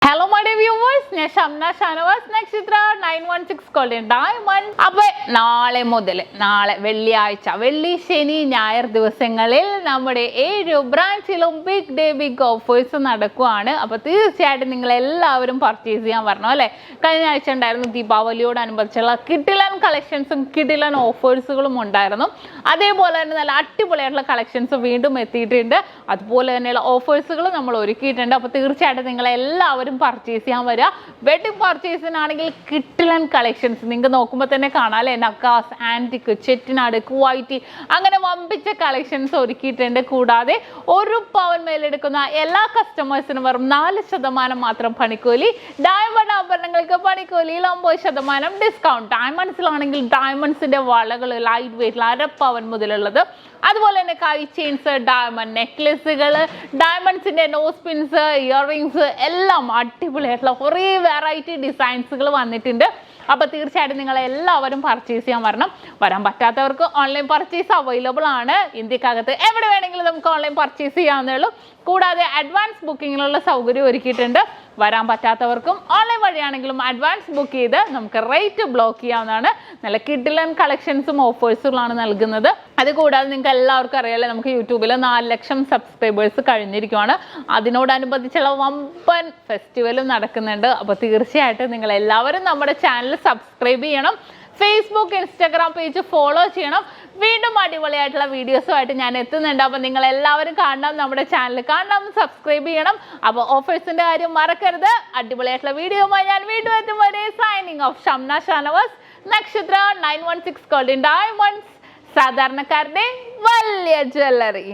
Hello my dear viewers, ഞാൻ ഷംന ഷാനവാസ് നക്ഷത്ര 916 golden diamond. അപ്പോൾ നാളെ വെള്ളിയാഴ്ച വെള്ളി ശനി ഞായർ ദിവസങ്ങളിൽ നമ്മുടെ 7 ബ്രാഞ്ചിലും ബിഗ് ഡേ ബിഗ് ഓഫേഴ്സ് നടക്കുകയാണ്. അപ്പോൾ തീർച്ചയായിട്ടും നിങ്ങൾ എല്ലാവരും പർച്ചേസ് ചെയ്യാൻ വരണം അല്ലേ. കഴിഞ്ഞ ആഴ്ച ഉണ്ടായിരുന്നു ദീപാവലിയോടനുബന്ധിച്ചുള്ള കിഡിലൻ കളക്ഷൻസും കിഡിലൻ ഓഫേഴ്സുകളും ഉണ്ടായിരുന്നു. അതേപോലെ തന്നെ നല്ല അടിപൊളിയായിട്ടുള്ള കളക്ഷൻസ് വീണ്ടും എത്തിയിട്ടുണ്ട്. അതുപോലെ തന്നെയുള്ള ഓഫേഴ്സുകൾ നമ്മൾ ഒരുക്കിയിട്ടുണ്ട്. അപ്പോൾ തീർച്ചയായിട്ടും നിങ്ങൾ എല്ലാവരും പർച്ചേസ് ചെയ്യാൻ വരിക. വെഡിങ് പർച്ചേസിനാണെങ്കിൽ കിഡിലൻ കളക്ഷൻസ് നിങ്ങൾക്ക് നോക്കുമ്പോൾ തന്നെ കാണാം അല്ലേ. നക്കാസ്, ആൻറ്റിക്, ചെട്ടിനാട്, കുവൈറ്റി അങ്ങനെ വമ്പിച്ച കളക്ഷൻസ് ഒരുക്കിയിട്ടുണ്ട്. കൂടാതെ 1 പവൻ മേലെടുക്കുന്ന എല്ലാ കസ്റ്റമേഴ്സിനും വെറും 4% മാത്രം പണിക്കൂലി. ഡയമണ്ട് ആഭരണങ്ങൾക്ക് പണിക്കൂലിയിൽ 9% ഡിസ്കൗണ്ട്. ഡയമണ്ട്സിലാണെങ്കിൽ ഡയമണ്ട്സിന്റെ വളകൾ ലൈറ്റ് വെയിറ്റ് 1/2 പവൻ മുതലുള്ളത്. അതുപോലെ തന്നെ കൈ ചെയിൻസ്, ഡയമണ്ട് നെക്ലസുകൾ, ഡയമണ്ട്സിന്റെ നോസ് പിൻസ്, ഇയറിങ്സ് എല്ലാം അടിപൊളിയായിട്ടുള്ള കുറേ വെറൈറ്റി ഡിസൈൻസുകൾ വന്നിട്ടുണ്ട്. അപ്പോൾ തീർച്ചയായിട്ടും നിങ്ങൾ എല്ലാവരും പർച്ചേസ് ചെയ്യാൻ വരാൻ പറ്റാത്തവർക്ക് ഓൺലൈൻ പർച്ചേസ് അവൈലബിൾ ആണ്. ഇന്ത്യക്കകത്ത് എവിടെ വേണമെങ്കിലും നമുക്ക് ഓൺലൈൻ പർച്ചേസ് ചെയ്യാവുന്നേ ഉള്ളൂ. കൂടാതെ അഡ്വാൻസ് ബുക്കിങ്ങിനുള്ള സൗകര്യം ഒരുക്കിയിട്ടുണ്ട്. വരാൻ പറ്റാത്തവർക്കും ഓൺലൈൻ വഴിയാണെങ്കിലും അഡ്വാൻസ് ബുക്ക് ചെയ്ത് നമുക്ക് റേറ്റ് ബ്ലോക്ക് ചെയ്യാവുന്നതാണ്. നല്ല കിഡിലൻ കളക്ഷൻസും ഓഫേഴ്സുകളാണ് നൽകുന്നത്. അതുകൂടാതെ നിങ്ങൾക്ക് എല്ലാവർക്കും അറിയാലോ, നമുക്ക് യൂട്യൂബിൽ 4 ലക്ഷം സബ്സ്ക്രൈബേഴ്സ് കഴിഞ്ഞിരിക്കുകയാണ്. അതിനോടനുബന്ധിച്ചുള്ള വമ്പൻ ഫെസ്റ്റിവലും നടക്കുന്നുണ്ട്. അപ്പോൾ തീർച്ചയായിട്ടും നിങ്ങൾ എല്ലാവരും നമ്മുടെ ചാനൽ സബ്സ്ക്രൈബ് ചെയ്യണം. ഫേസ്ബുക്ക്, ഇൻസ്റ്റാഗ്രാം പേജ് ഫോളോ ചെയ്യണം. വീണ്ടും അടിപൊളിയായിട്ടുള്ള വീഡിയോസുമായിട്ട് ഞാൻ എത്തുന്നുണ്ട്. അപ്പോൾ നിങ്ങൾ എല്ലാവരും കാണണം, നമ്മുടെ ചാനൽ കാണണം, സബ്സ്ക്രൈബ് ചെയ്യണം. അപ്പോൾ ഓഫേഴ്സിൻ്റെ കാര്യം മറക്കരുത്. അടിപൊളിയായിട്ടുള്ള വീഡിയോയുമായി ഞാൻ വീണ്ടും എത്തും വരെ സൈനിങ് ഓഫ്. ഷംന ഷാനവാസ്, നക്ഷത്ര 916 golden diamonds, സാധാരണക്കാരുടെ വലിയ ജ്വല്ലറി.